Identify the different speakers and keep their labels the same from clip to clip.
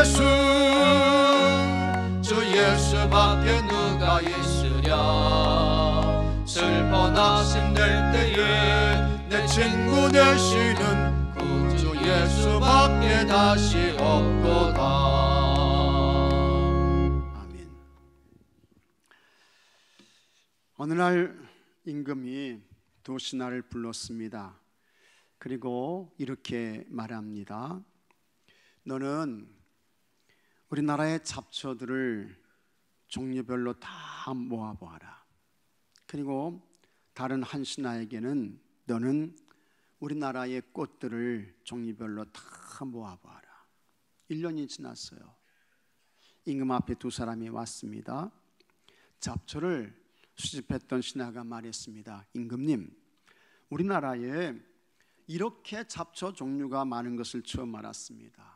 Speaker 1: 예수, 주 예수밖에 누가 있으랴. 슬퍼 낙심될 때에 내 친구 되시는 그 주 예수밖에 다시 없도다. 아멘. 어느 날 임금이 두 신하를 불렀습니다. 그리고 이렇게 말합니다. 너는 우리나라의 잡초들을 종류별로 다 모아보아라. 그리고 다른 한 신하에게는 너는 우리나라의 꽃들을 종류별로 다 모아보아라. 1년이 지났어요. 임금 앞에 두 사람이 왔습니다. 잡초를 수집했던 신하가 말했습니다. 임금님, 우리나라에 이렇게 잡초 종류가 많은 것을 처음 알았습니다.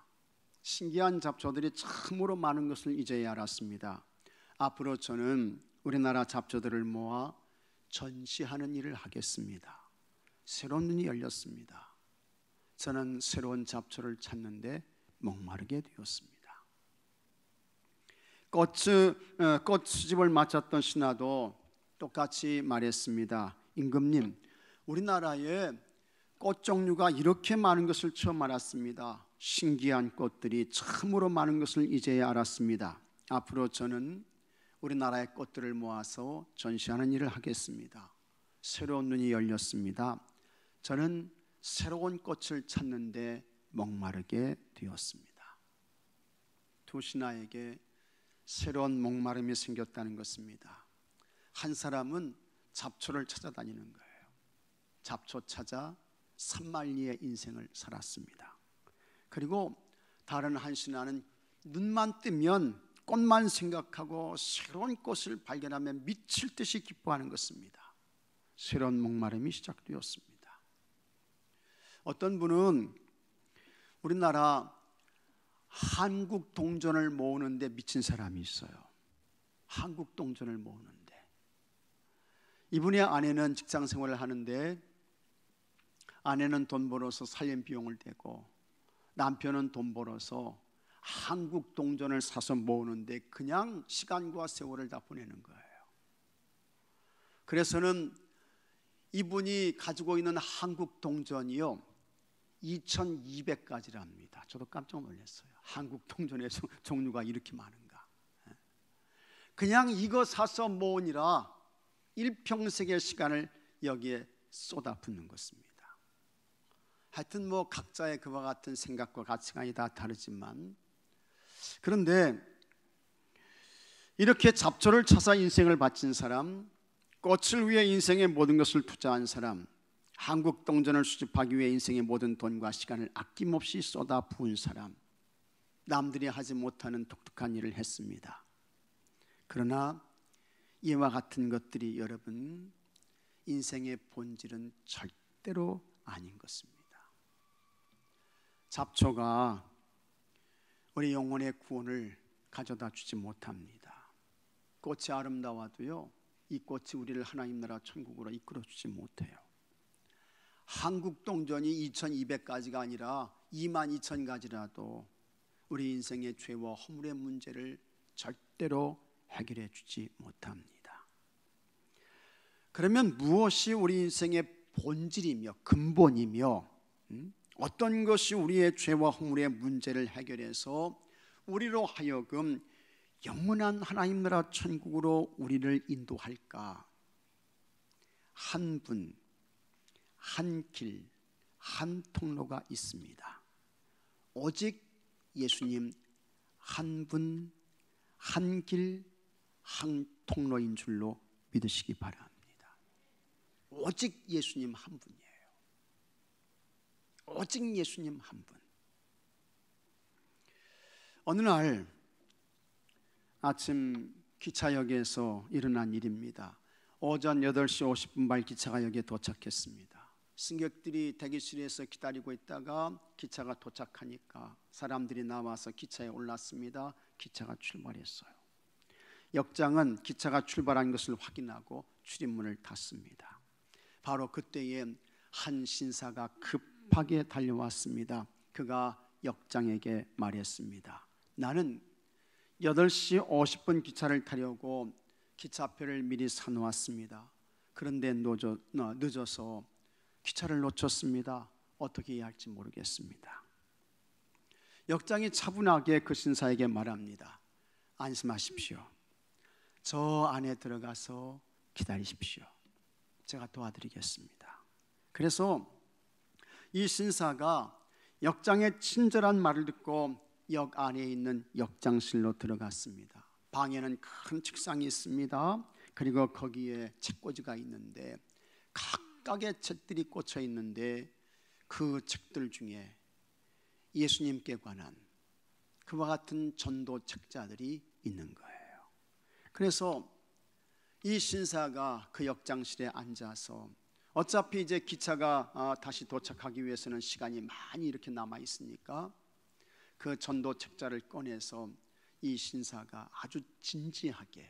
Speaker 1: 신기한 잡초들이 참으로 많은 것을 이제야 알았습니다. 앞으로 저는 우리나라 잡초들을 모아 전시하는 일을 하겠습니다. 새로운 눈이 열렸습니다. 저는 새로운 잡초를 찾는데 목마르게 되었습니다. 꽃 수집을 마쳤던 신하도 똑같이 말했습니다. 임금님, 우리나라에 꽃 종류가 이렇게 많은 것을 처음 알았습니다. 신기한 꽃들이 참으로 많은 것을 이제야 알았습니다. 앞으로 저는 우리나라의 꽃들을 모아서 전시하는 일을 하겠습니다. 새로운 눈이 열렸습니다. 저는 새로운 꽃을 찾는데 목마르게 되었습니다. 두 신하에게 새로운 목마름이 생겼다는 것입니다. 한 사람은 잡초를 찾아다니는 거예요. 잡초 찾아 산만리의 인생을 살았습니다. 그리고 다른 한 신하는 눈만 뜨면 꽃만 생각하고 새로운 꽃을 발견하면 미칠 듯이 기뻐하는 것입니다. 새로운 목마름이 시작되었습니다. 어떤 분은 우리나라 한국 동전을 모으는데 미친 사람이 있어요. 한국 동전을 모으는데 이분의 아내는 직장 생활을 하는데 아내는 돈 벌어서 살림 비용을 대고 남편은 돈 벌어서 한국 동전을 사서 모으는데 그냥 시간과 세월을 다 보내는 거예요. 그래서는 이분이 가지고 있는 한국 동전이요 2200가지랍니다. 저도 깜짝 놀랐어요. 한국 동전의 종류가 이렇게 많은가. 그냥 이거 사서 모으니라 일평생의 시간을 여기에 쏟아붓는 것입니다. 하여튼 뭐 각자의 그와 같은 생각과 가치관이 다 다르지만, 그런데 이렇게 잡초를 찾아 인생을 바친 사람, 꽃을 위해 인생의 모든 것을 투자한 사람, 한국 동전을 수집하기 위해 인생의 모든 돈과 시간을 아낌없이 쏟아부은 사람, 남들이 하지 못하는 독특한 일을 했습니다. 그러나 이와 같은 것들이 여러분 인생의 본질은 절대로 아닌 것입니다. 잡초가 우리 영혼의 구원을 가져다 주지 못합니다. 꽃이 아름다워도요 이 꽃이 우리를 하나님 나라 천국으로 이끌어 주지 못해요. 한국 동전이 2200가지가 아니라 22000가지라도 우리 인생의 죄와 허물의 문제를 절대로 해결해 주지 못합니다. 그러면 무엇이 우리 인생의 본질이며 근본이며 어떤 것이 우리의 죄와 허물의 문제를 해결해서 우리로 하여금 영원한 하나님 나라 천국으로 우리를 인도할까? 한 분, 한 길, 한 통로가 있습니다. 오직 예수님 한 분, 한 길, 한 통로인 줄로 믿으시기 바랍니다. 오직 예수님 한 분이에요. 오직 예수님 한 분. 어느 날 아침 기차역에서 일어난 일입니다. 오전 8시 50분 발 기차가 여기에 도착했습니다. 승객들이 대기실에서 기다리고 있다가 기차가 도착하니까 사람들이 나와서 기차에 올랐습니다. 기차가 출발했어요. 역장은 기차가 출발한 것을 확인하고 출입문을 닫습니다. 바로 그때에 한 신사가 급하게 달려왔습니다. 그가 역장에게 말했습니다. 나는 8시 50분 기차를 타려고 기차표를 미리 사놓았습니다. 그런데 늦어서 기차를 놓쳤습니다. 어떻게 해야 할지 모르겠습니다. 역장이 차분하게 그 신사에게 말합니다. 안심하십시오. 저 안에 들어가서 기다리십시오. 제가 도와드리겠습니다. 그래서 이 신사가 역장의 친절한 말을 듣고 역 안에 있는 역장실로 들어갔습니다. 방에는 큰 책상이 있습니다. 그리고 거기에 책꽂이가 있는데 각각의 책들이 꽂혀 있는데 그 책들 중에 예수님께 관한 그와 같은 전도 책자들이 있는 거예요. 그래서 이 신사가 그 역장실에 앉아서 어차피 이제 기차가 다시 도착하기 위해서는 시간이 많이 이렇게 남아 있으니까 그 전도 책자를 꺼내서 이 신사가 아주 진지하게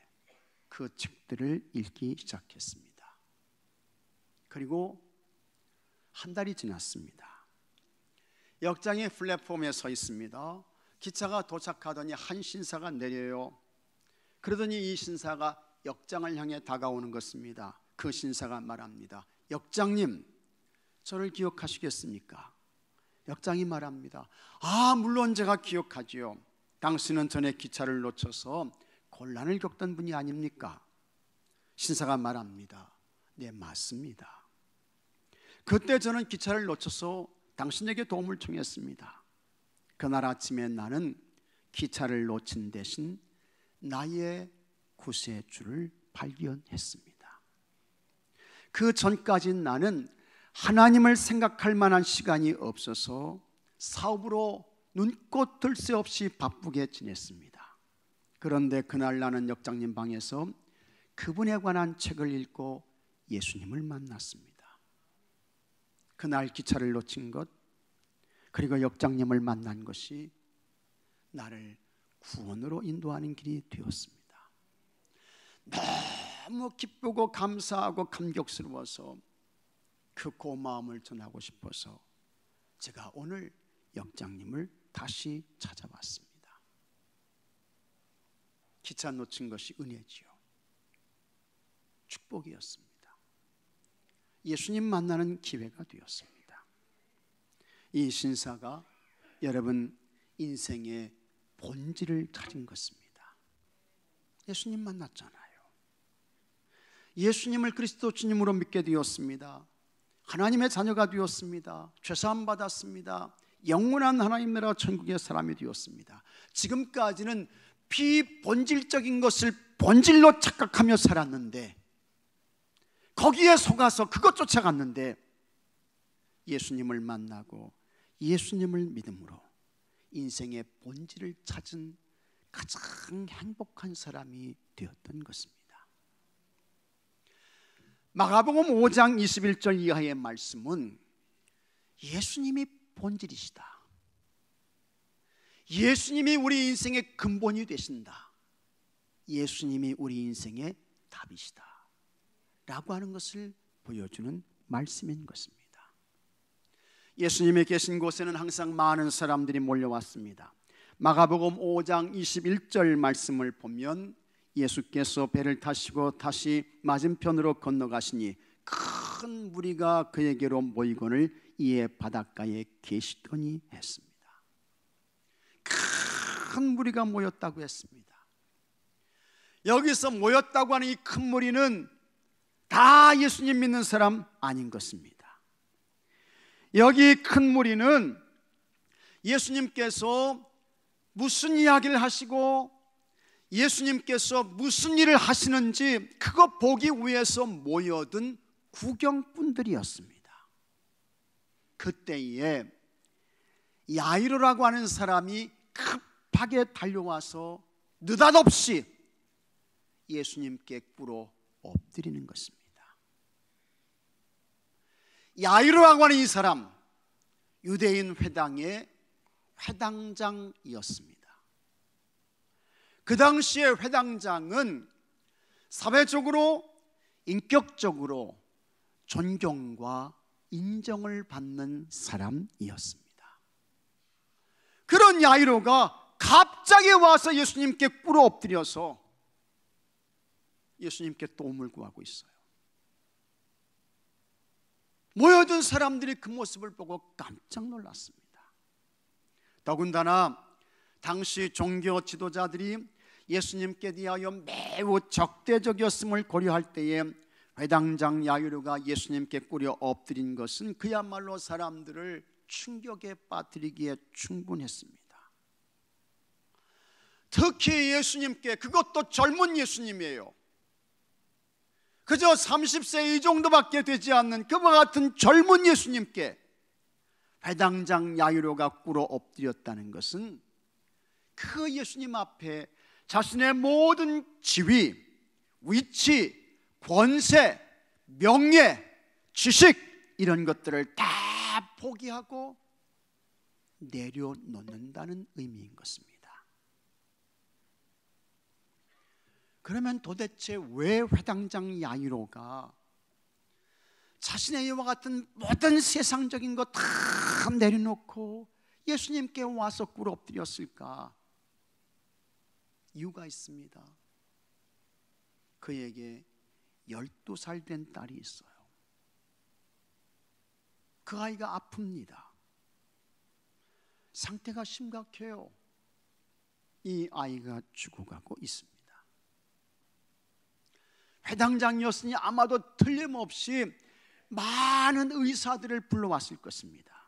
Speaker 1: 그 책들을 읽기 시작했습니다. 그리고 한 달이 지났습니다. 역장이 플랫폼에 서 있습니다. 기차가 도착하더니 한 신사가 내려요. 그러더니 이 신사가 역장을 향해 다가오는 것입니다. 그 신사가 말합니다. 역장님, 저를 기억하시겠습니까? 역장이 말합니다. 물론 제가 기억하지요. 당신은 전에 기차를 놓쳐서 곤란을 겪던 분이 아닙니까? 신사가 말합니다. 네, 맞습니다. 그때 저는 기차를 놓쳐서 당신에게 도움을 청했습니다. 그날 아침에 나는 기차를 놓친 대신 나의 구세주를 발견했습니다. 그 전까진 나는 하나님을 생각할 만한 시간이 없어서 사업으로 눈꽃 들 새 없이 바쁘게 지냈습니다. 그런데 그날 나는 역장님 방에서 그분에 관한 책을 읽고 예수님을 만났습니다. 그날 기차를 놓친 것, 그리고 역장님을 만난 것이 나를 구원으로 인도하는 길이 되었습니다. 너무 기쁘고 감사하고 감격스러워서 그 고마움을 전하고 싶어서 제가 오늘 역장님을 다시 찾아왔습니다. 기차 놓친 것이 은혜지요. 축복이었습니다. 예수님 만나는 기회가 되었습니다. 이 신사가 여러분 인생의 본질을 찾은 것입니다. 예수님 만났잖아요. 예수님을 그리스도 주님으로 믿게 되었습니다. 하나님의 자녀가 되었습니다. 죄사함 받았습니다. 영원한 하나님 나라 천국의 사람이 되었습니다. 지금까지는 비본질적인 것을 본질로 착각하며 살았는데, 거기에 속아서 그것 쫓아갔는데, 예수님을 만나고 예수님을 믿음으로 인생의 본질을 찾은 가장 행복한 사람이 되었던 것입니다. 마가복음 5장 21절 이하의 말씀은 예수님이 본질이시다, 예수님이 우리 인생의 근본이 되신다, 예수님이 우리 인생의 답이시다 라고 하는 것을 보여주는 말씀인 것입니다. 예수님이 계신 곳에는 항상 많은 사람들이 몰려왔습니다. 마가복음 5장 21절 말씀을 보면 예수께서 배를 타시고 다시 맞은편으로 건너가시니 큰 무리가 그에게로 모이거늘 이에 바닷가에 계시더니 했습니다. 큰 무리가 모였다고 했습니다. 여기서 모였다고 하는 이 큰 무리는 다 예수님 믿는 사람 아닌 것입니다. 여기 큰 무리는 예수님께서 무슨 이야기를 하시고 예수님께서 무슨 일을 하시는지 그거 보기 위해서 모여든 구경꾼들이었습니다. 그때에 야이로라고 하는 사람이 급하게 달려와서 느닷없이 예수님께 꿇어 엎드리는 것입니다. 야이로라고 하는 이 사람, 유대인 회당의 회당장이었습니다. 그 당시에 회당장은 사회적으로 인격적으로 존경과 인정을 받는 사람이었습니다. 그런 야이로가 갑자기 와서 예수님께 꿇어 엎드려서 예수님께 도움을 구하고 있어요. 모여든 사람들이 그 모습을 보고 깜짝 놀랐습니다. 더군다나 당시 종교 지도자들이 예수님께 대하여 매우 적대적이었음을 고려할 때에 회당장 야이로가 예수님께 꿇어 엎드린 것은 그야말로 사람들을 충격에 빠뜨리기에 충분했습니다. 특히 예수님께, 그것도 젊은 예수님이에요. 그저 30세 이 정도밖에 되지 않는 그와 같은 젊은 예수님께 회당장 야이로가 꿇어 엎드렸다는 것은 그 예수님 앞에 자신의 모든 지위, 위치, 권세, 명예, 지식 이런 것들을 다 포기하고 내려놓는다는 의미인 것입니다. 그러면 도대체 왜 회당장 야이로가 자신의 이와 같은 모든 세상적인 것 다 내려놓고 예수님께 와서 꿇어 엎드렸을까? 이유가 있습니다. 그에게 12살 된 딸이 있어요. 그 아이가 아픕니다. 상태가 심각해요. 이 아이가 죽어가고 있습니다. 회당장이었으니 아마도 틀림없이 많은 의사들을 불러왔을 것입니다.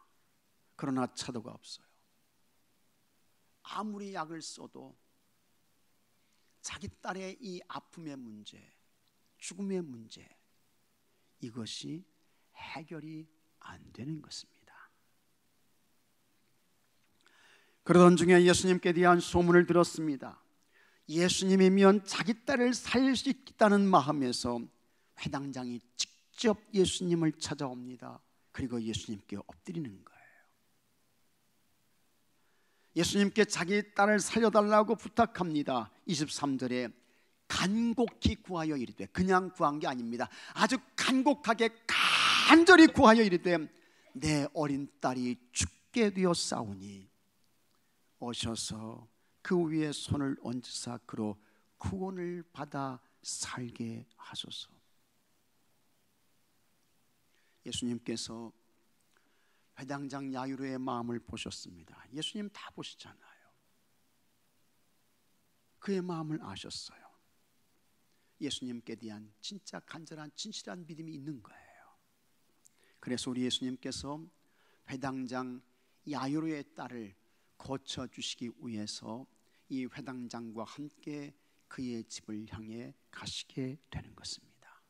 Speaker 1: 그러나 차도가 없어요. 아무리 약을 써도 자기 딸의 이 아픔의 문제, 죽음의 문제, 이것이 해결이 안 되는 것입니다. 그러던 중에 예수님께 대한 소문을 들었습니다. 예수님이면 자기 딸을 살릴 수 있다는 마음에서 회당장이 직접 예수님을 찾아옵니다. 그리고 예수님께 엎드리는 거예요. 예수님께 자기 딸을 살려달라고 부탁합니다. 23절에 간곡히 구하여 이르되, 그냥 구한 게 아닙니다. 아주 간곡하게 간절히 구하여 이르되, 내 어린 딸이 죽게 되었사오니 오셔서 그 위에 손을 얹으사 그로 구원을 받아 살게 하소서. 예수님께서 회당장 야이로의 마음을 보셨습니다. 예수님 다 보시잖아요. 그의 마음을 아셨어요. 예수님께 대한 진짜 간절한 진실한 믿음이 있는 거예요. 그래서 우리 예수님께서 회당장 야이로의 딸을 고쳐주시기 위해서 이 회당장과 함께 그의 집을 향해 가시게 되는 것입니다.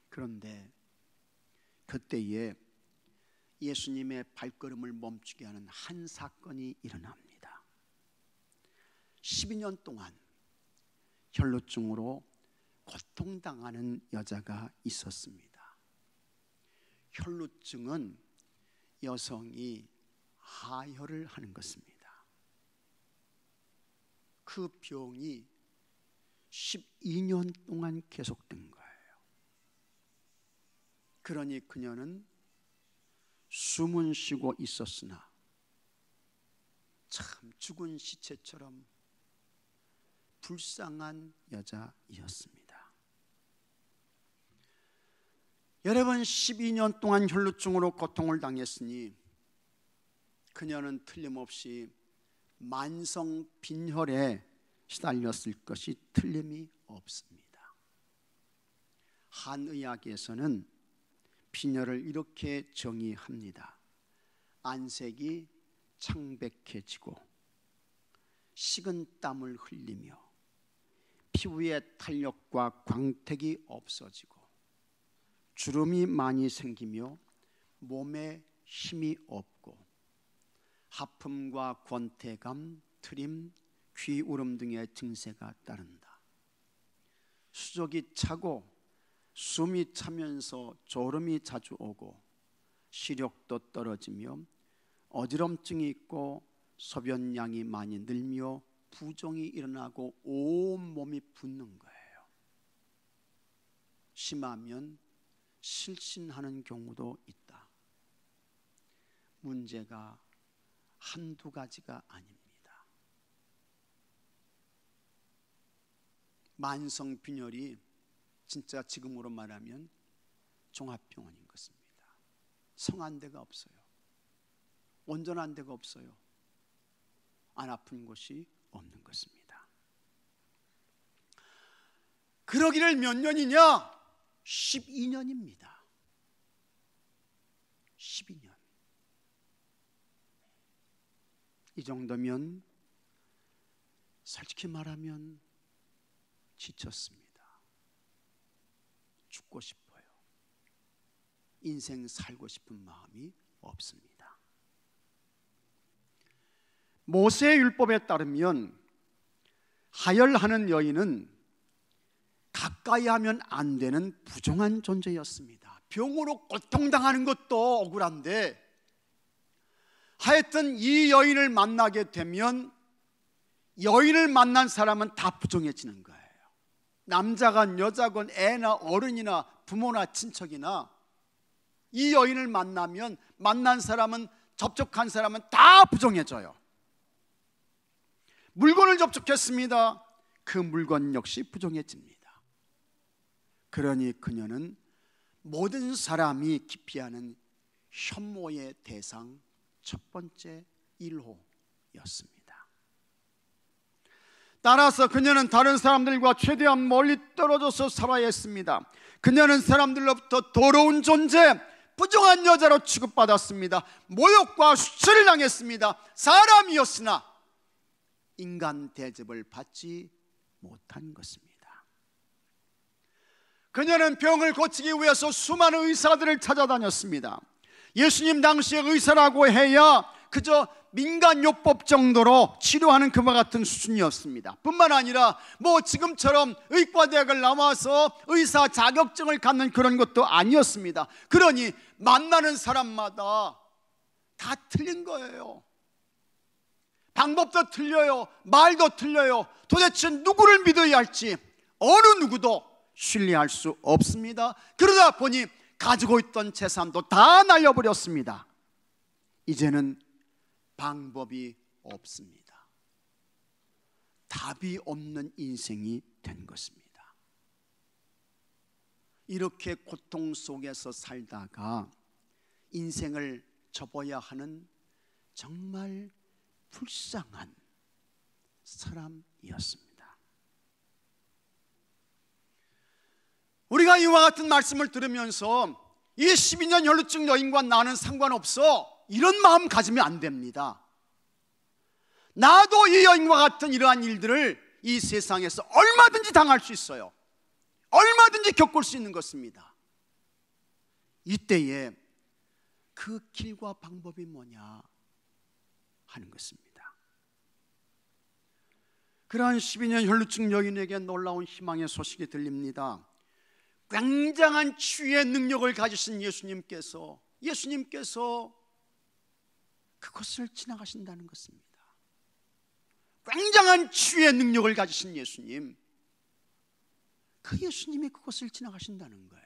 Speaker 1: 그런데 그때에 예수님의 발걸음을 멈추게 하는 한 사건이 일어납니다. 12년 동안 혈루증으로 고통당하는 여자가 있었습니다. 혈루증은 여성이 하혈을 하는 것입니다. 그 병이 12년 동안 계속된 거예요. 그러니 그녀는 숨은 쉬고 있었으나 참 죽은 시체처럼 불쌍한 여자이었습니다. 여러분, 12년 동안 혈루증으로 고통을 당했으니 그녀는 틀림없이 만성 빈혈에 시달렸을 것이 틀림이 없습니다. 한의학에서는 빈혈을 이렇게 정의합니다. 안색이 창백해지고 식은 땀을 흘리며 피부에 탄력과 광택이 없어지고 주름이 많이 생기며 몸에 힘이 없고 하품과 권태감, 트림, 귀울음 등의 증세가 따른다. 수족이 차고 숨이 차면서 졸음이 자주 오고 시력도 떨어지며 어지럼증이 있고 소변량이 많이 늘며 부종이 일어나고 온 몸이 붓는 거예요. 심하면 실신하는 경우도 있다. 문제가 한두 가지가 아닙니다. 만성빈혈이 진짜 지금으로 말하면 종합병원인 것입니다. 성한 데가 없어요. 온전한 데가 없어요. 안 아픈 곳이 없는 것입니다. 그러기를 몇 년이냐? 12년입니다. 12년. 이 정도면 솔직히 말하면 지쳤습니다. 죽고 싶어요. 인생 살고 싶은 마음이 없습니다. 모세의 율법에 따르면 하혈하는 여인은 가까이 하면 안 되는 부정한 존재였습니다. 병으로 고통당하는 것도 억울한데 하여튼 이 여인을 만나게 되면 여인을 만난 사람은 다 부정해지는 거예요. 남자건 여자건 애나 어른이나 부모나 친척이나 이 여인을 만나면 만난 사람은 접촉한 사람은 다 부정해져요. 물건을 접촉했습니다. 그 물건 역시 부정해집니다. 그러니 그녀는 모든 사람이 기피하는 혐오의 대상 첫 번째 1호였습니다. 따라서 그녀는 다른 사람들과 최대한 멀리 떨어져서 살아야 했습니다. 그녀는 사람들로부터 더러운 존재, 부정한 여자로 취급받았습니다. 모욕과 수치를 당했습니다. 사람이었으나 인간 대접을 받지 못한 것입니다. 그녀는 병을 고치기 위해서 수많은 의사들을 찾아다녔습니다. 예수님 당시의 의사라고 해야 그저 민간요법 정도로 치료하는 그와 같은 수준이었습니다. 뿐만 아니라 지금처럼 의과대학을 나와서 의사 자격증을 갖는 그런 것도 아니었습니다. 그러니 만나는 사람마다 다 틀린 거예요. 방법도 틀려요. 말도 틀려요. 도대체 누구를 믿어야 할지 어느 누구도 신뢰할 수 없습니다. 그러다 보니 가지고 있던 재산도 다 날려버렸습니다. 이제는 방법이 없습니다. 답이 없는 인생이 된 것입니다. 이렇게 고통 속에서 살다가 인생을 접어야 하는 정말 불쌍한 사람이었습니다. 우리가 이와 같은 말씀을 들으면서 이 12년 혈루증 여인과 나는 상관없어 이런 마음 가지면 안 됩니다. 나도 이 여인과 같은 이러한 일들을 이 세상에서 얼마든지 당할 수 있어요. 얼마든지 겪을 수 있는 것입니다. 이때에 그 길과 방법이 뭐냐 하는 것입니다. 그러한 12년 혈루증 여인에게 놀라운 희망의 소식이 들립니다. 굉장한 치유의 능력을 가지신 예수님께서 그것을 지나가신다는 것입니다. 굉장한 치유의 능력을 가지신 예수님, 그 예수님이 그것을 지나가신다는 거예요.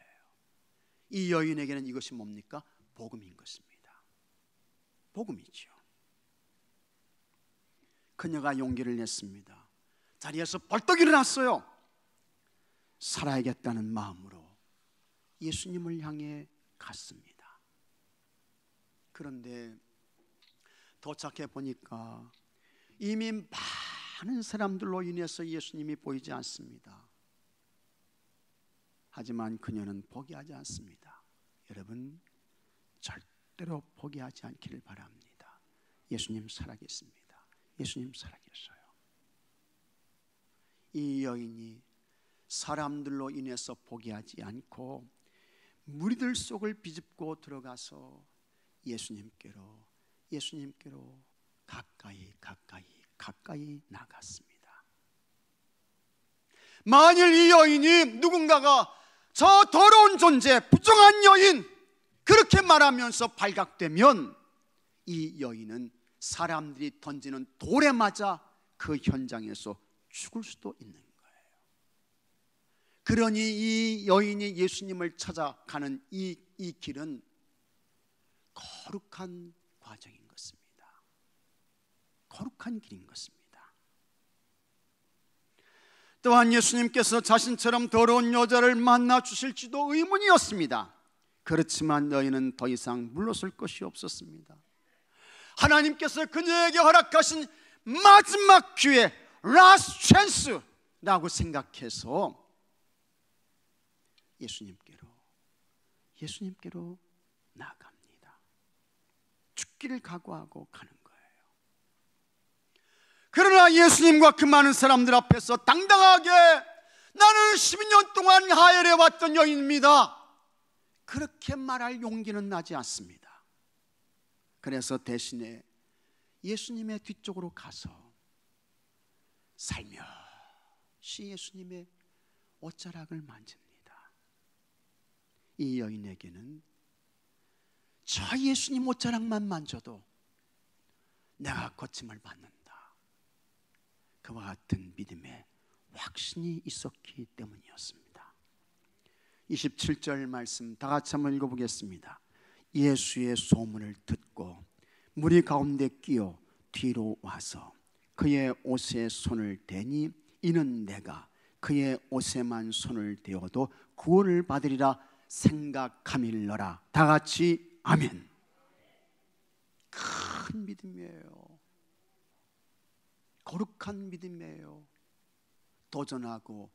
Speaker 1: 이 여인에게는 이것이 뭡니까? 복음인 것입니다. 복음이죠. 그녀가 용기를 냈습니다. 자리에서 벌떡 일어났어요. 살아야겠다는 마음으로 예수님을 향해 갔습니다. 그런데 도착해 보니까 이미 많은 사람들로 인해서 예수님이 보이지 않습니다. 하지만 그녀는 포기하지 않습니다. 여러분, 절대로 포기하지 않기를 바랍니다. 예수님 살아계십니다. 예수님 살아계셔요. 이 여인이 사람들로 인해서 포기하지 않고 무리들 속을 비집고 들어가서 예수님께로 가까이 나갔습니다. 만일 이 여인이 누군가가 저 더러운 존재, 부정한 여인 그렇게 말하면서 발각되면 이 여인은 사람들이 던지는 돌에 맞아 그 현장에서 죽을 수도 있는 거예요. 그러니 이 여인이 예수님을 찾아가는 이 길은 거룩한 과정인 것입니다. 거룩한 길인 것입니다. 또한 예수님께서 자신처럼 더러운 여자를 만나 주실지도 의문이었습니다. 그렇지만 너희는 더 이상 물러설 것이 없었습니다. 하나님께서 그녀에게 허락하신 마지막 기회, 라스트 찬스라고 생각해서 예수님께로 나아갑니다. 죽기를 각오하고 가는 거예요. 그러나 예수님과 그 많은 사람들 앞에서 당당하게 나는 12년 동안 하혈해 왔던 여인입니다, 그렇게 말할 용기는 나지 않습니다. 그래서 대신에 예수님의 뒤쪽으로 가서 살며시 예수님의 옷자락을 만집니다. 이 여인에게는 저 예수님 옷자락만 만져도 내가 고침을 받는다, 그와 같은 믿음의 확신이 있었기 때문이었습니다. 27절 말씀 다 같이 한번 읽어보겠습니다. 예수의 소문을 듣고 무리 가운데 끼어 뒤로 와서 그의 옷에 손을 대니 이는 내가 그의 옷에만 손을 대어도 구원을 받으리라 생각함일러라. 다 같이 아멘. 큰 믿음이에요. 거룩한 믿음이에요. 도전하고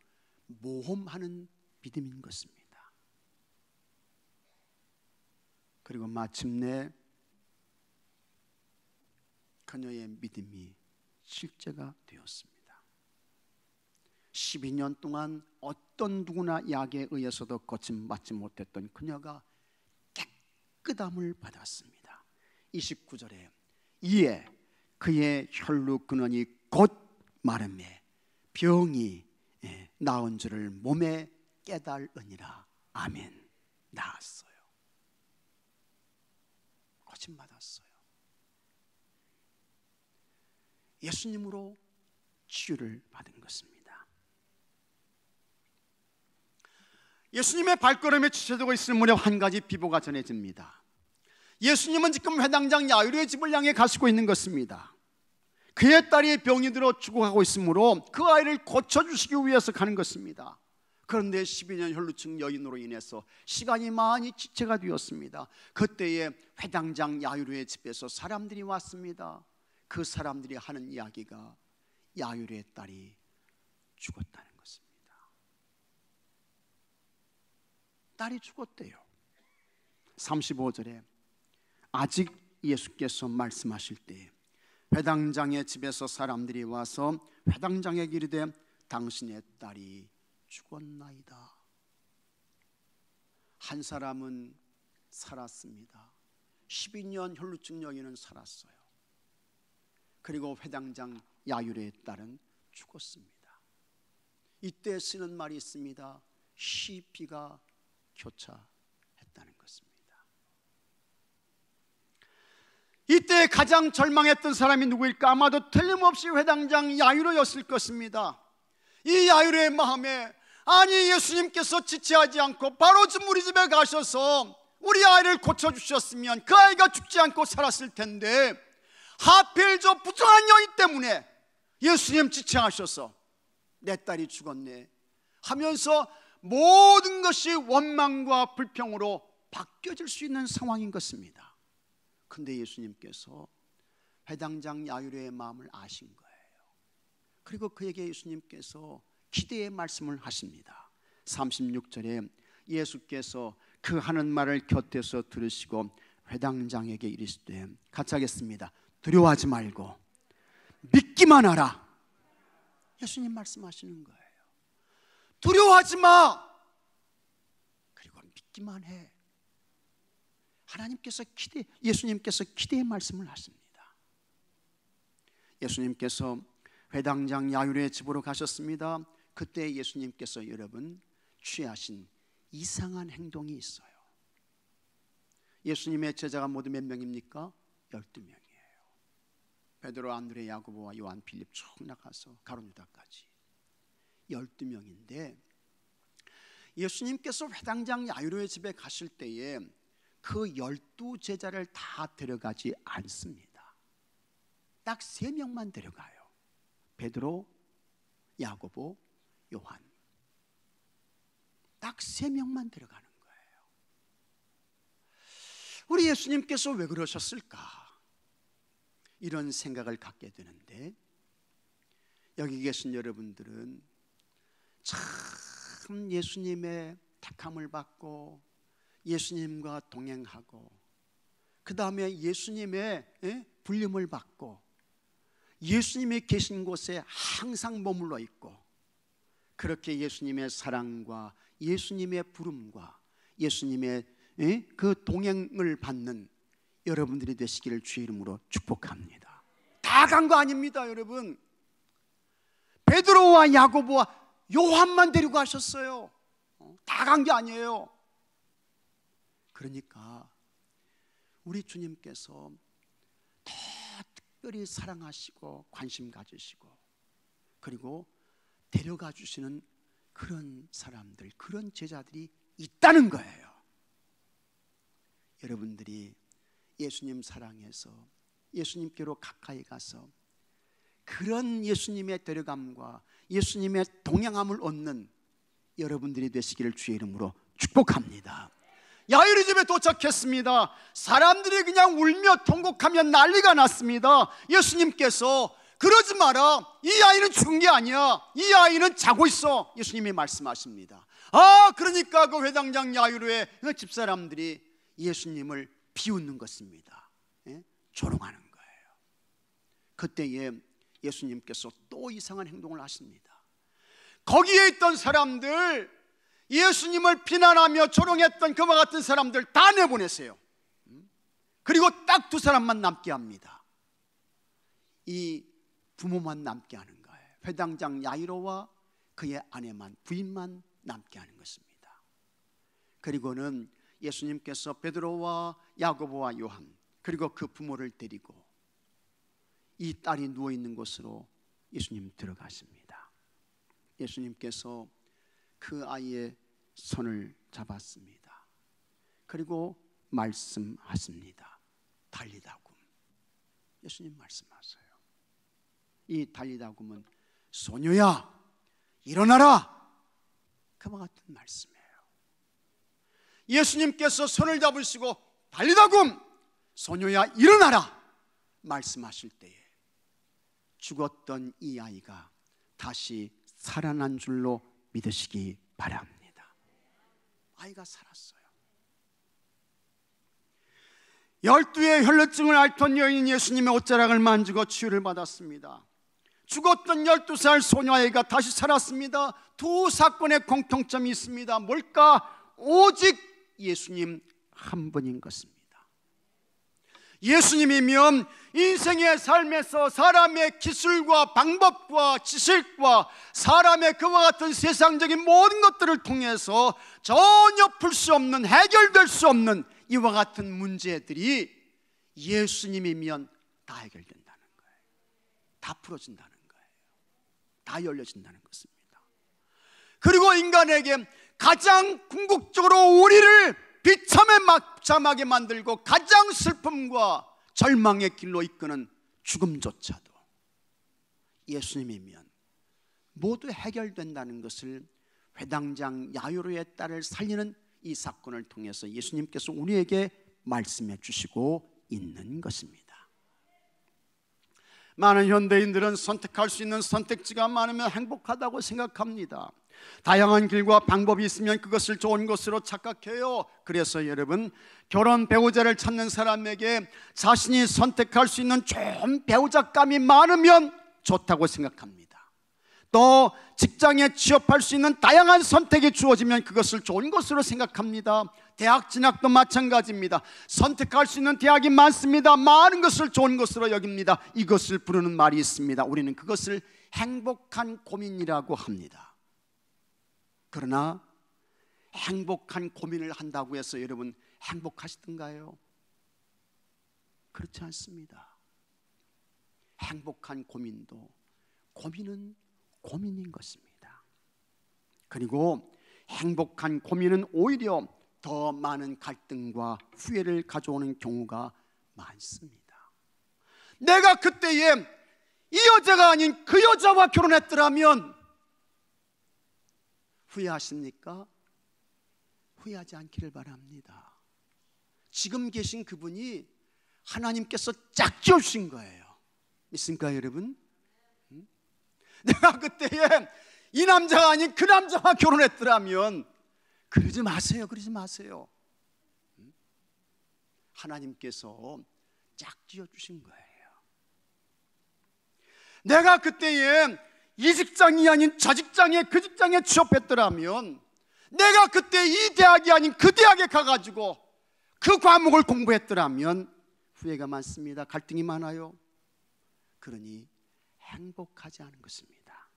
Speaker 1: 모험하는 믿음인 것입니다. 그리고 마침내 그녀의 믿음이 실제가 되었습니다. 12년 동안 어떤 누구나 약에 의해서도 고침받지 못했던 그녀가 깨끗함을 받았습니다. 29절에 이에 그의 혈루 근원이 곧 마름에 병이 나은 줄을 몸에 깨달으니라. 아멘. 나았어요. 고침받았어요. 예수님으로 치유를 받은 것입니다. 예수님의 발걸음에 지체되고 있을 무렵 한 가지 비보가 전해집니다. 예수님은 지금 회당장 야이로의 집을 향해 가시고 있는 것입니다. 그의 딸이 병이 들어 죽어가고 있으므로 그 아이를 고쳐주시기 위해서 가는 것입니다. 그런데 12년 혈루증 여인으로 인해서 시간이 많이 지체가 되었습니다. 그때에 회당장 야이로의 집에서 사람들이 왔습니다. 그 사람들이 하는 이야기가 야이로의 딸이 죽었다는 것입니다. 딸이 죽었대요. 35절에 아직 예수께서 말씀하실 때 회당장의 집에서 사람들이 와서 회당장에게 이르되 당신의 딸이 죽었나이다. 한 사람은 살았습니다. 12년 혈루증 여인은 살았어요. 그리고 회당장 야유레의 딸은 죽었습니다. 이때 쓰는 말이 있습니다. 시비가 교차했다는 것입니다. 이때 가장 절망했던 사람이 누구일까? 아마도 틀림없이 회당장 야이로였을 것입니다. 이 야이로의 마음에 아니 예수님께서 지체하지 않고 바로 우리 집에 가셔서 우리 아이를 고쳐주셨으면 그 아이가 죽지 않고 살았을 텐데 하필 저 부정한 여인 때문에 예수님 지체하셔서 내 딸이 죽었네 하면서 모든 것이 원망과 불평으로 바뀌어질 수 있는 상황인 것입니다. 근데 예수님께서 회당장 야이로의 마음을 아신 거예요. 그리고 그에게 예수님께서 기대의 말씀을 하십니다. 36절에 예수께서 그 하는 말을 곁에서 들으시고 회당장에게 이르시되 같이 하겠습니다. 두려워하지 말고 믿기만 하라. 예수님 말씀하시는 거예요. 두려워하지 마. 그리고 믿기만 해. 예수님께서 기대의 말씀을 하십니다. 예수님께서 회당장 야이로의 집으로 가셨습니다. 그때 예수님께서 여러분 취하신 이상한 행동이 있어요. 예수님의 제자가 모두 몇 명입니까? 12명이에요. 베드로, 안드레, 야고보와 요한, 빌립 쭉 나가서 가룟 유다까지 12명인데 예수님께서 회당장 야이로의 집에 가실 때에 그 12제자를 다 데려가지 않습니다. 딱 3명만 데려가요. 베드로, 야고보, 요한. 딱 3명만 데려가는 거예요. 우리 예수님께서 왜 그러셨을까? 이런 생각을 갖게 되는데, 여기 계신 여러분들은 참 예수님의 택함을 받고 예수님과 동행하고, 그 다음에 예수님의 불림을 받고 예수님이 계신 곳에 항상 머물러 있고, 그렇게 예수님의 사랑과 예수님의 부름과 예수님의 그 동행을 받는 여러분들이 되시기를 주의 이름으로 축복합니다. 다 간 거 아닙니다, 여러분. 베드로와 야고보와 요한만 데리고 가셨어요. 다 간 게 아니에요. 그러니까 우리 주님께서 더 특별히 사랑하시고 관심 가지시고, 그리고 데려가 주시는 그런 사람들, 그런 제자들이 있다는 거예요. 여러분들이 예수님 사랑해서 예수님께로 가까이 가서 그런 예수님의 데려감과 예수님의 동행함을 얻는 여러분들이 되시기를 주의 이름으로 축복합니다. 야이로 집에 도착했습니다. 사람들이 그냥 울며 통곡하며 난리가 났습니다. 예수님께서 그러지 마라, 이 아이는 죽은 게 아니야, 이 아이는 자고 있어, 예수님이 말씀하십니다. 그러니까 그 회당장 야이로의 그 집사람들이 예수님을 비웃는 것입니다. 조롱하는 거예요. 그때에 예수님께서 또 이상한 행동을 하십니다. 거기에 있던 사람들, 예수님을 비난하며 조롱했던 그와 같은 사람들 다 내보내세요. 그리고 딱 2사람만 남게 합니다. 이 부모만 남게 하는 거예요. 회당장 야이로와 그의 아내만, 부인만 남게 하는 것입니다. 그리고는 예수님께서 베드로와 야고보와 요한, 그리고 그 부모를 데리고 이 딸이 누워있는 곳으로 예수님 들어가십니다. 예수님께서 그 아이의 손을 잡았습니다. 그리고 말씀하십니다. 달리다굼. 예수님 말씀하세요. 이 달리다굼은 소녀야 일어나라, 그와 같은 말씀이에요. 예수님께서 손을 잡으시고 달리다굼, 소녀야 일어나라 말씀하실 때에 죽었던 이 아이가 다시 살아난 줄로 믿으시기 바랍니다. 아이가 살았어요. 12의 혈루증을 앓던 여인 예수님의 옷자락을 만지고 치유를 받았습니다. 죽었던 12살 소녀아이가 다시 살았습니다. 2 사건의 공통점이 있습니다. 뭘까? 오직 예수님 한 분인 것입니다. 예수님이면 인생의 삶에서 사람의 기술과 방법과 지식과 사람의 그와 같은 세상적인 모든 것들을 통해서 전혀 풀 수 없는, 해결될 수 없는 이와 같은 문제들이 예수님이면 다 해결된다는 거예요. 다 풀어진다는 거예요. 다 열려진다는 것입니다. 그리고 인간에게 가장 궁극적으로 우리를 비참에 막잠하게 만들고 가장 슬픔과 절망의 길로 이끄는 죽음조차도 예수님이면 모두 해결된다는 것을 회당장 야이로의 딸을 살리는 이 사건을 통해서 예수님께서 우리에게 말씀해 주시고 있는 것입니다. 많은 현대인들은 선택할 수 있는 선택지가 많으면 행복하다고 생각합니다. 다양한 길과 방법이 있으면 그것을 좋은 것으로 착각해요. 그래서 여러분, 결혼 배우자를 찾는 사람에게 자신이 선택할 수 있는 좋은 배우자감이 많으면 좋다고 생각합니다. 또 직장에 취업할 수 있는 다양한 선택이 주어지면 그것을 좋은 것으로 생각합니다. 대학 진학도 마찬가지입니다. 선택할 수 있는 대학이 많습니다. 많은 것을 좋은 것으로 여깁니다. 이것을 부르는 말이 있습니다. 우리는 그것을 행복한 고민이라고 합니다. 그러나 행복한 고민을 한다고 해서 여러분 행복하시던가요? 그렇지 않습니다. 행복한 고민도 고민은 고민인 것입니다. 그리고 행복한 고민은 오히려 더 많은 갈등과 후회를 가져오는 경우가 많습니다. 내가 그때에 이 여자가 아닌 그 여자와 결혼했더라면 후회하십니까? 후회하지 않기를 바랍니다. 지금 계신 그분이 하나님께서 짝지어주신 거예요. 믿습니까 여러분? 내가 그때에 이 남자가 아닌 그 남자와 결혼했더라면 그러지 마세요. 그러지 마세요. 하나님께서 짝지어주신 거예요. 내가 그때에 이 직장이 아닌 저 직장에 그 직장에 취업했더라면, 내가 그때 이 대학이 아닌 그 대학에 가가지고 그 과목을 공부했더라면 후회가 많습니다. 갈등이 많아요. 그러니 행복하지 않은 것입니다.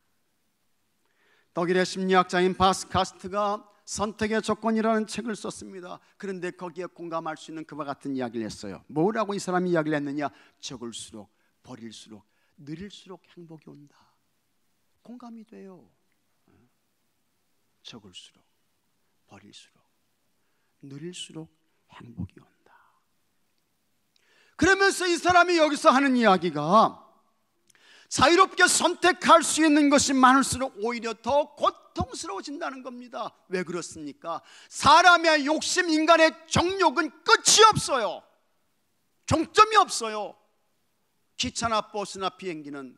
Speaker 1: 독일의 심리학자인 바스카스트가 선택의 조건이라는 책을 썼습니다. 그런데 거기에 공감할 수 있는 그와 같은 이야기를 했어요. 뭐라고 이 사람이 이야기를 했느냐? 적을수록, 버릴수록, 느릴수록 행복이 온다. 공감이 돼요. 적을수록, 버릴수록, 느릴수록 행복이 온다. 그러면서 이 사람이 여기서 하는 이야기가, 자유롭게 선택할 수 있는 것이 많을수록 오히려 더 고통스러워진다는 겁니다. 왜 그렇습니까? 사람의 욕심, 인간의 정욕은 끝이 없어요. 종점이 없어요. 기차나 버스나 비행기는,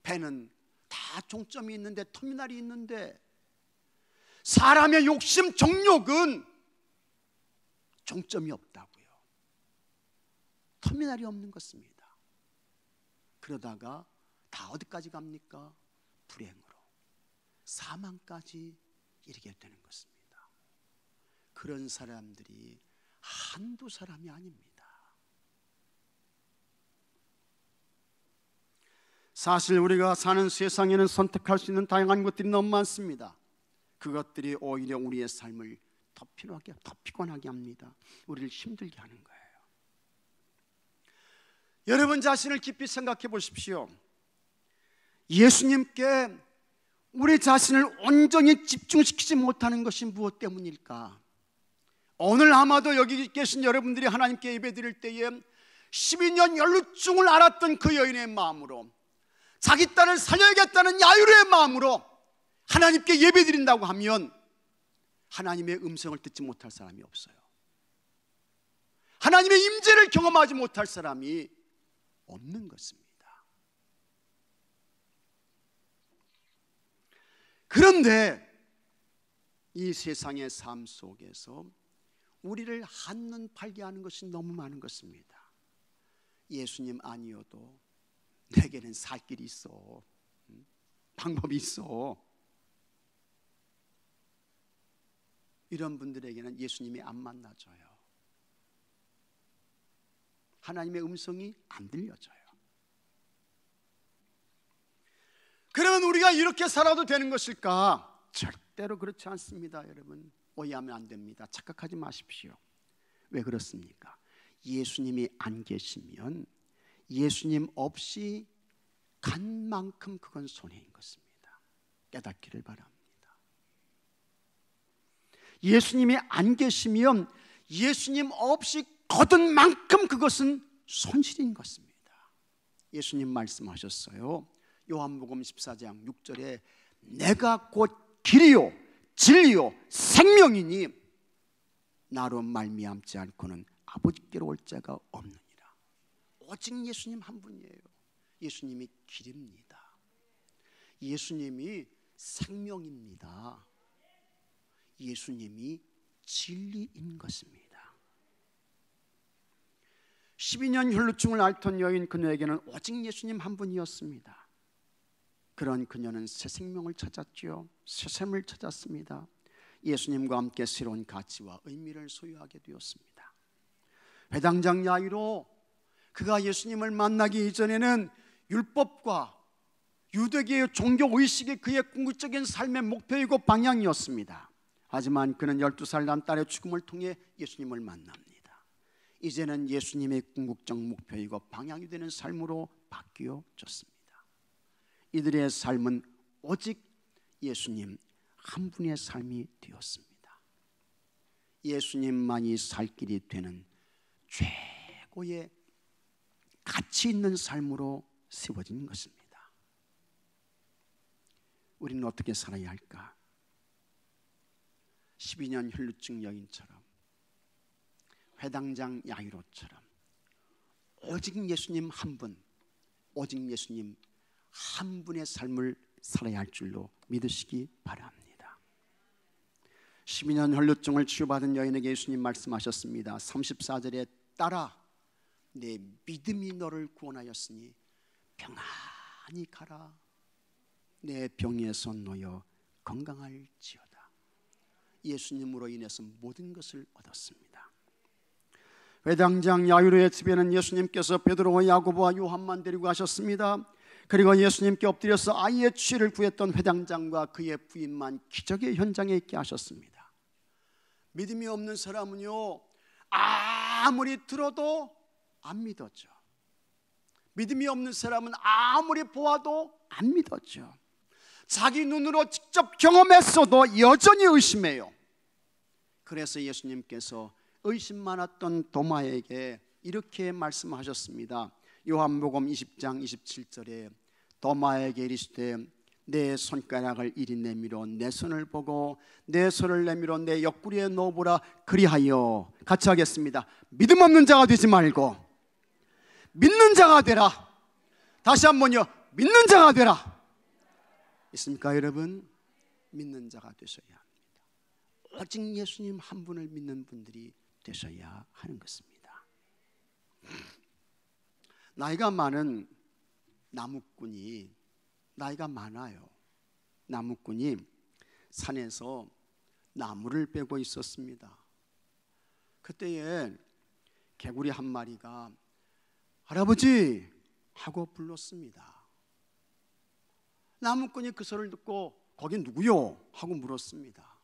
Speaker 1: 배는 다 종점이 있는데, 터미널이 있는데, 사람의 욕심, 정욕은 종점이 없다고요. 터미널이 없는 것입니다. 그러다가 다 어디까지 갑니까? 불행으로, 사망까지 이르게 되는 것입니다. 그런 사람들이 한두 사람이 아닙니다. 사실 우리가 사는 세상에는 선택할 수 있는 다양한 것들이 너무 많습니다. 그것들이 오히려 우리의 삶을 더 피곤하게 합니다. 우리를 힘들게 하는 거예요. 여러분 자신을 깊이 생각해 보십시오. 예수님께 우리 자신을 온전히 집중시키지 못하는 것이 무엇 때문일까? 오늘 아마도 여기 계신 여러분들이 하나님께 예배드릴 때에 12년 연루증을 앓았던 그 여인의 마음으로, 자기 딸을 살려야겠다는 야유로의 마음으로 하나님께 예배드린다고 하면 하나님의 음성을 듣지 못할 사람이 없어요. 하나님의 임재를 경험하지 못할 사람이 없는 것입니다. 그런데 이 세상의 삶 속에서 우리를 한눈 팔게 하는 것이 너무 많은 것입니다. 예수님 아니어도 내게는 살 길이 있어, 방법이 있어. 이런 분들에게는 예수님이 안 만나줘요. 하나님의 음성이 안 들려줘요. 그러면 우리가 이렇게 살아도 되는 것일까? 절대로 그렇지 않습니다. 여러분, 오해하면 안 됩니다. 착각하지 마십시오. 왜 그렇습니까? 예수님이 안 계시면 예수님 없이 간 만큼 그건 손해인 것입니다. 깨닫기를 바랍니다. 예수님이 안 계시면 예수님 없이 거둔 만큼 그것은 손실인 것입니다. 예수님 말씀하셨어요. 요한복음 14장 6절에 내가 곧 길이요 진리요 생명이니 나로 말미암지 않고는 아버지께로 올 자가 없느니라. 오직 예수님 한 분이에요. 예수님이 길입니다. 예수님이 생명입니다. 예수님이 진리인 것입니다. 12년 혈루증을 앓던 여인, 그녀에게는 오직 예수님 한 분이었습니다. 그런 그녀는 새 생명을 찾았지요. 새 샘을 찾았습니다. 예수님과 함께 새로운 가치와 의미를 소유하게 되었습니다. 회당장 야이로, 그가 예수님을 만나기 이전에는 율법과 유대계의 종교의식이 그의 궁극적인 삶의 목표이고 방향이었습니다. 하지만 그는 12살 난 딸의 죽음을 통해 예수님을 만납니다. 이제는 예수님의 궁극적 목표이고 방향이 되는 삶으로 바뀌어졌습니다. 이들의 삶은 오직 예수님 한 분의 삶이 되었습니다. 예수님만이 살 길이 되는 최고의 가치 있는 삶으로 세워진 것입니다. 우리는 어떻게 살아야 할까? 12년 혈루증 여인처럼, 회당장 야이로처럼 오직 예수님 한 분, 오직 예수님 한 분의 삶을 살아야 할 줄로 믿으시기 바랍니다. 12년 혈루증을 치유받은 여인에게 예수님 말씀하셨습니다. 34절에 딸아, 내 믿음이 너를 구원하였으니 평안히 가라. 내 병에서 놓여 건강할지어다. 예수님으로 인해서 모든 것을 얻었습니다. 회당장 야이로의 집에는 예수님께서 베드로와 야고보와 요한만 데리고 가셨습니다. 그리고 예수님께 엎드려서 아이의 치유를 구했던 회당장과 그의 부인만 기적의 현장에 있게 하셨습니다. 믿음이 없는 사람은요, 아무리 들어도 안 믿었죠. 믿음이 없는 사람은 아무리 보아도 안 믿었죠. 자기 눈으로 직접 경험했어도 여전히 의심해요. 그래서 예수님께서 의심 많았던 도마에게 이렇게 말씀하셨습니다. 요한복음 20장 27절에 도마에게 이르시되 내 손가락을 이리 내밀어 내 손을 보고 내 손을 내밀어 내 옆구리에 넣어보라. 그리하여 같이 하겠습니다. 믿음 없는 자가 되지 말고 믿는 자가 되라. 다시 한번요, 믿는 자가 되라. 있습니까 여러분? 믿는 자가 되셔야 합니다. 오직 예수님 한 분을 믿는 분들이 되셔야 하는 것입니다. 나이가 많은 나무꾼이, 나이가 많아요. 나무꾼이 산에서 나무를 베고 있었습니다. 그때에 개구리 한 마리가 할아버지 하고 불렀습니다. 나무꾼이 그 소리를 듣고 거기 누구요? 하고 물었습니다.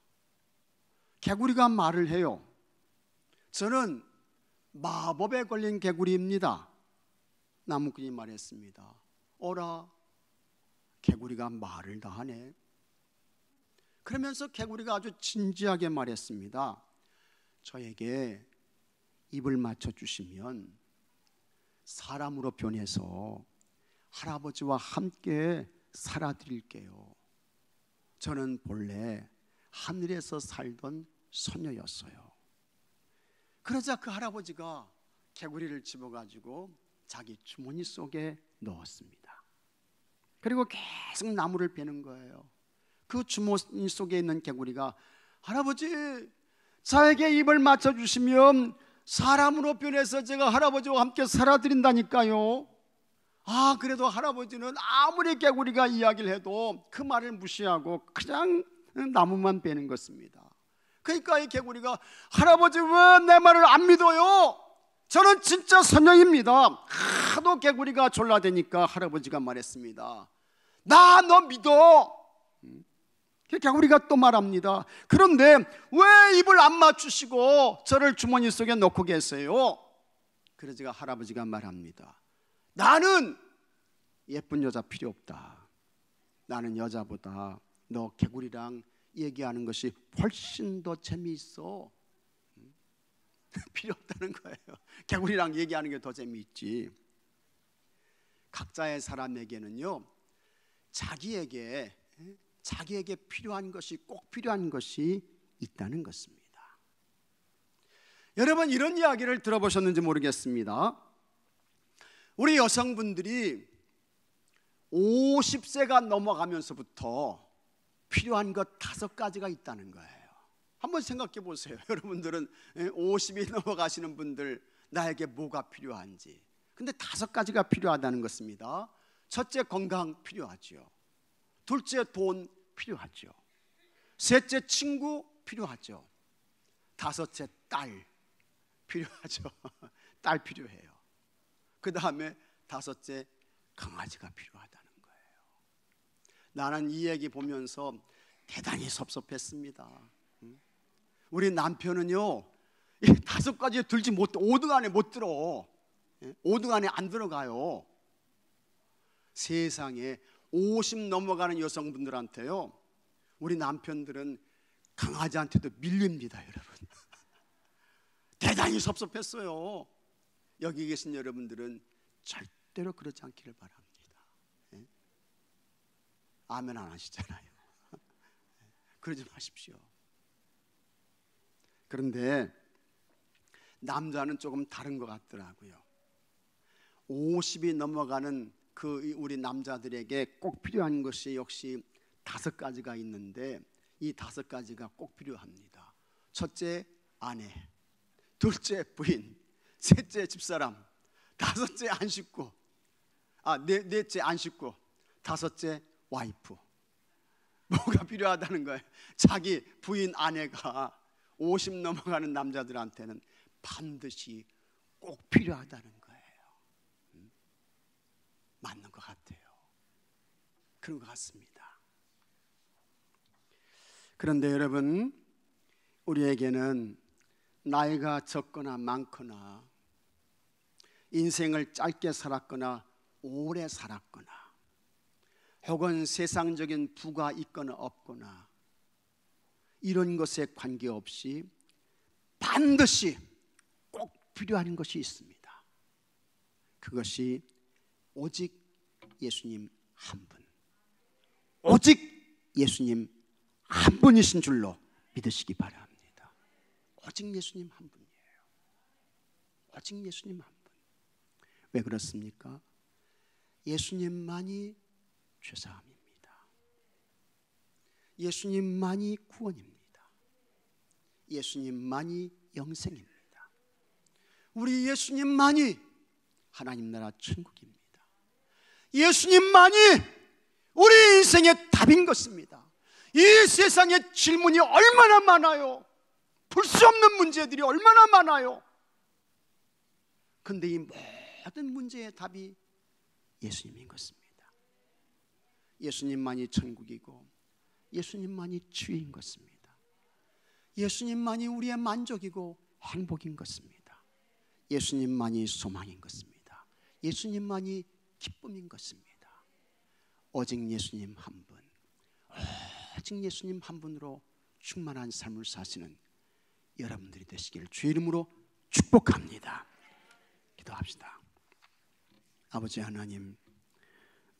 Speaker 1: 개구리가 말을 해요. 저는 마법에 걸린 개구리입니다. 나무꾼이 말했습니다. 어라, 개구리가 말을 다 하네. 그러면서 개구리가 아주 진지하게 말했습니다. 저에게 입을 맞춰주시면 사람으로 변해서 할아버지와 함께 살아드릴게요. 저는 본래 하늘에서 살던 소녀였어요. 그러자 그 할아버지가 개구리를 집어가지고 자기 주머니 속에 넣었습니다. 그리고 계속 나무를 베는 거예요. 그 주머니 속에 있는 개구리가 할아버지, 저에게 입을 맞춰주시면 사람으로 변해서 제가 할아버지와 함께 살아드린다니까요. 아, 그래도 할아버지는 아무리 개구리가 이야기를 해도 그 말을 무시하고 그냥 나무만 베는 것입니다. 그러니까 이 개구리가 할아버지 왜 내 말을 안 믿어요? 저는 진짜 선녀입니다. 하도 개구리가 졸라대니까 할아버지가 말했습니다. 나 너 믿어. 개구리가 또 말합니다. 그런데 왜 입을 안 맞추시고 저를 주머니 속에 넣고 계세요? 그러자 할아버지가 말합니다. 나는 예쁜 여자 필요 없다. 나는 여자보다 너 개구리랑 얘기하는 것이 훨씬 더 재미있어. 필요 없다는 거예요. 개구리랑 얘기하는 게 더 재미있지. 각자의 사람에게는요, 자기에게 필요한 것이, 꼭 필요한 것이 있다는 것입니다. 여러분, 이런 이야기를 들어보셨는지 모르겠습니다. 우리 여성분들이 50세가 넘어가면서부터 필요한 것 5가지가 있다는 거예요. 한번 생각해 보세요. 여러분들은 50이 넘어가시는 분들, 나에게 뭐가 필요한지. 근데 5가지가 필요하다는 것입니다. 첫째, 건강 필요하죠. 둘째, 돈 필요하죠. 셋째, 친구 필요하죠. 다섯째, 딸 필요하죠. 딸 필요해요. 그 다음에 다섯째, 강아지가 필요하다는 거예요. 나는 이 얘기 보면서 대단히 섭섭했습니다. 우리 남편은요, 5가지에 들지 못, 5등 안에 못 들어. 5등 안에 안 들어가요. 세상에 50 넘어가는 여성분들한테요, 우리 남편들은 강아지한테도 밀립니다, 여러분. 대단히 섭섭했어요. 여기 계신 여러분들은 절대로 그러지 않기를 바랍니다. 예? 아멘 안 하시잖아요. 그러지 마십시오. 그런데 남자는 조금 다른 것 같더라고요. 50이 넘어가는 우리 남자들에게 꼭 필요한 것이 역시 5가지가 있는데 이 5가지가 꼭 필요합니다. 첫째, 아내. 둘째, 부인. 셋째, 집사람. 다섯째, 안식구. 넷째, 안식구. 다섯째, 와이프. 뭐가 필요하다는 거예요? 자기 부인, 아내가 50 넘어가는 남자들한테는 반드시 꼭 필요하다는 거예요. 맞는 것 같아요. 그런 것 같습니다. 그런데 여러분, 우리에게는 나이가 적거나 많거나 인생을 짧게 살았거나 오래 살았거나 혹은 세상적인 부가 있거나 없거나 이런 것에 관계없이 반드시 꼭 필요한 것이 있습니다. 그것이 오직 예수님 한 분, 오직 예수님 한 분이신 줄로 믿으시기 바랍니다. 오직 예수님 한 분이에요. 오직 예수님 한 분. 왜 그렇습니까? 예수님만이 죄사함입니다. 예수님만이 구원입니다. 예수님만이 영생입니다. 우리 예수님만이 하나님 나라 천국입니다. 예수님만이 우리 인생의 답인 것입니다. 이 세상에 질문이 얼마나 많아요. 풀 수 없는 문제들이 얼마나 많아요. 그런데 이 모든 문제의 답이 예수님인 것입니다. 예수님만이 천국이고 예수님만이 치유인 것입니다. 예수님만이 우리의 만족이고 행복인 것입니다. 예수님만이 소망인 것입니다. 예수님만이 기쁨인 것입니다. 오직 예수님 한 분, 오직 예수님 한 분으로 충만한 삶을 사시는 여러분들이 되시기를 주의 이름으로 축복합니다. 기도합시다. 아버지 하나님,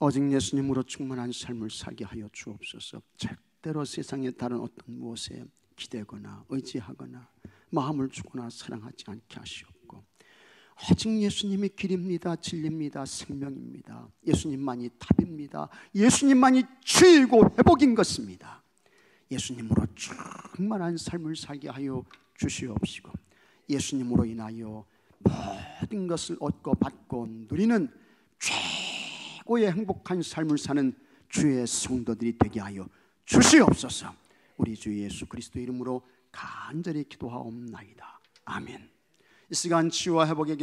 Speaker 1: 오직 예수님으로 충만한 삶을 살게 하여 주옵소서. 절대로 세상의 다른 어떤 무엇에 기대거나 의지하거나 마음을 주거나 사랑하지 않게 하시옵고 오직 예수님이 길입니다. 진리입니다. 생명입니다. 예수님만이 답입니다. 예수님만이 치유이고 회복인 것입니다. 예수님으로 충만한 삶을 살게 하여 주시옵시고 예수님으로 인하여 모든 것을 얻고 받고 누리는 최고의 행복한 삶을 사는 주의 성도들이 되게 하여 주시옵소서. 우리 주 예수 그리스도 이름으로 간절히 기도하옵나이다. 아멘. 이 시간 치유와 회복의 기도